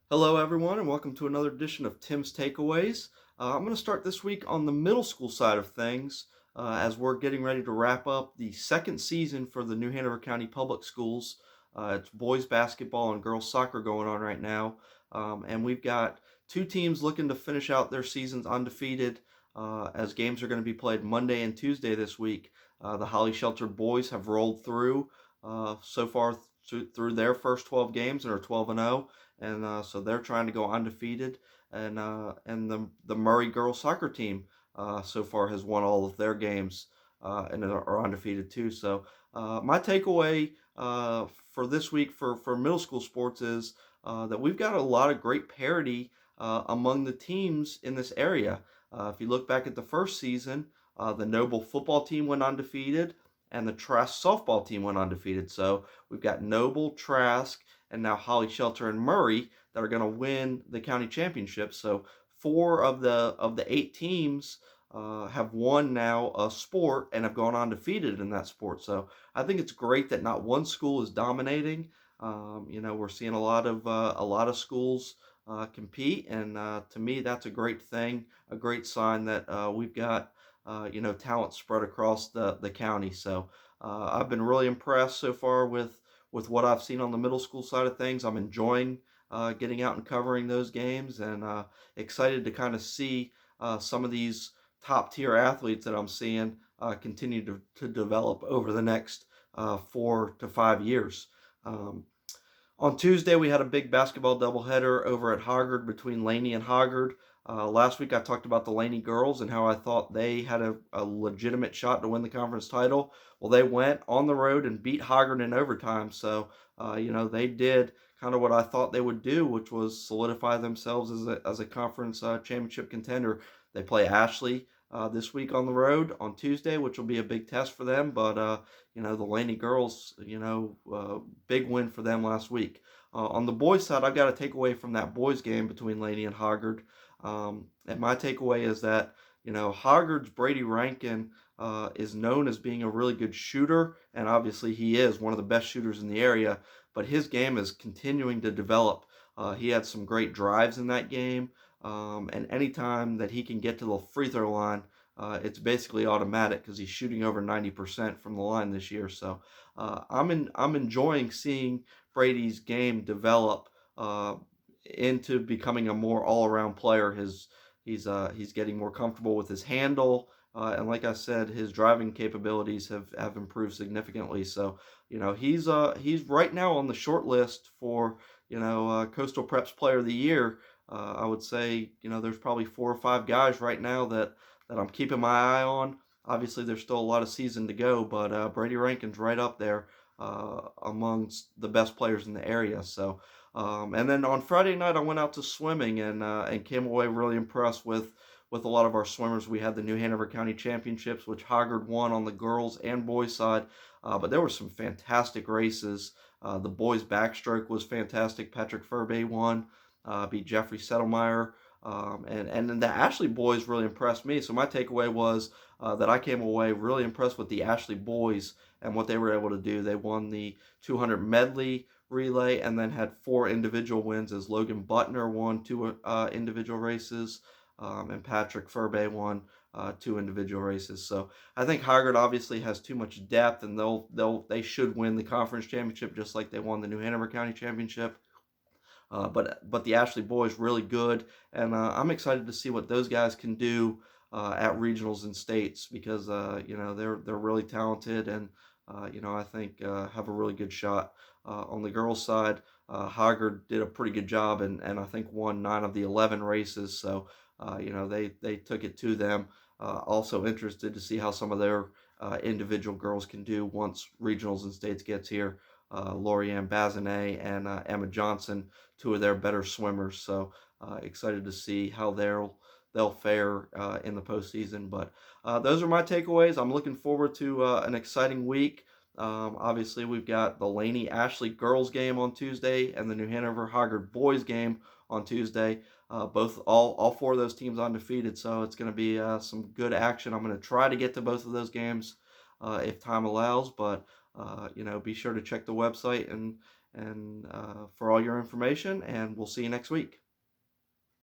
Hello, everyone, and welcome to another edition of Tim's Takeaways. I'm going to start this week on the middle school side of things as we're getting ready to wrap up the second season for the New Hanover County Public Schools. It's boys basketball and girls soccer going on right now, and we've got two teams looking to finish out their seasons undefeated as games are going to be played Monday and Tuesday this week. The Holly Shelter boys have rolled through so far through their first 12 games and are 12-0, and so they're trying to go undefeated. And the Murray girls soccer team so far has won all of their games and are undefeated too. So my takeaway for this week for middle school sports is that we've got a lot of great parity among the teams in this area. If you look back at the first season, the Noble football team went undefeated, and the Trask softball team went undefeated. So we've got Noble, Trask, and now Holly Shelter and Murray that are going to win the county championship. So four of the eight teams have won now a sport and have gone undefeated in that sport. So I think it's great that not one school is dominating. We're seeing a lot of schools compete, and to me, that's a great thing, a great sign that we've got talent spread across the county. So I've been really impressed so far with what I've seen on the middle school side of things. I'm enjoying getting out and covering those games, and excited to kind of see some of these top tier athletes that I'm seeing continue to develop over the next 4 to 5 years. Um, on Tuesday, we had a big basketball doubleheader over at Hoggard between Laney and Hoggard. Last week, I talked about the Laney girls and how I thought they had a legitimate shot to win the conference title. Well, they went on the road and beat Hoggard in overtime. So, they did kind of what I thought they would do, which was solidify themselves as a conference championship contender. They play Ashley this week on the road on Tuesday, which will be a big test for them. But the Laney girls, big win for them last week. On the boys' side, I've got a takeaway from that boys' game between Laney and Hoggard. And my takeaway is that, Hoggard's Brady Rankin is known as being a really good shooter, and obviously he is one of the best shooters in the area, but his game is continuing to develop. He had some great drives in that game, and anytime that he can get to the free throw line, it's basically automatic because he's shooting over 90% from the line this year. So I'm enjoying seeing Brady's game develop into becoming a more all around player. He's getting more comfortable with his handle. And like I said, his driving capabilities have improved significantly. So he's right now on the short list for Coastal Preps Player of the Year. I would say there's probably 4 or 5 guys right now that I'm keeping my eye on. Obviously, there's still a lot of season to go, but Brady Rankin's right up there amongst the best players in the area. So, and then on Friday night, I went out to swimming and came away really impressed with a lot of our swimmers. We had the New Hanover County Championships, which Hoggard won on the girls and boys side, but there were some fantastic races. The boys backstroke was fantastic. Patrick Furby won, beat Jeffrey Settlemeyer. And then the Ashley boys really impressed me. So my takeaway was that I came away really impressed with the Ashley boys and what they were able to do. They won the 200 medley relay and then had 4 individual wins as Logan Butner won 2 individual races, and Patrick Furby won 2 individual races. So I think Hoggard obviously has too much depth, and they should win the conference championship just like they won the New Hanover County Championship. But the Ashley boys really good, and I'm excited to see what those guys can do at regionals and states because they're really talented, and I think have a really good shot. On the girls' side, Hoggard did a pretty good job, and I think won 9 of the 11 races. So they took it to them. Also interested to see how some of their individual girls can do once regionals and states gets here. Lorianne Bazinet and Emma Johnson, 2 of their better swimmers. So excited to see how they'll fare in the postseason. But those are my takeaways. I'm looking forward to an exciting week. Obviously, we've got the Laney Ashley girls game on Tuesday and the New Hanover Hoggard boys game on Tuesday. All 4 of those teams undefeated, so it's going to be some good action. I'm going to try to get to both of those games if time allows, but be sure to check the website and for all your information, and we'll see you next week.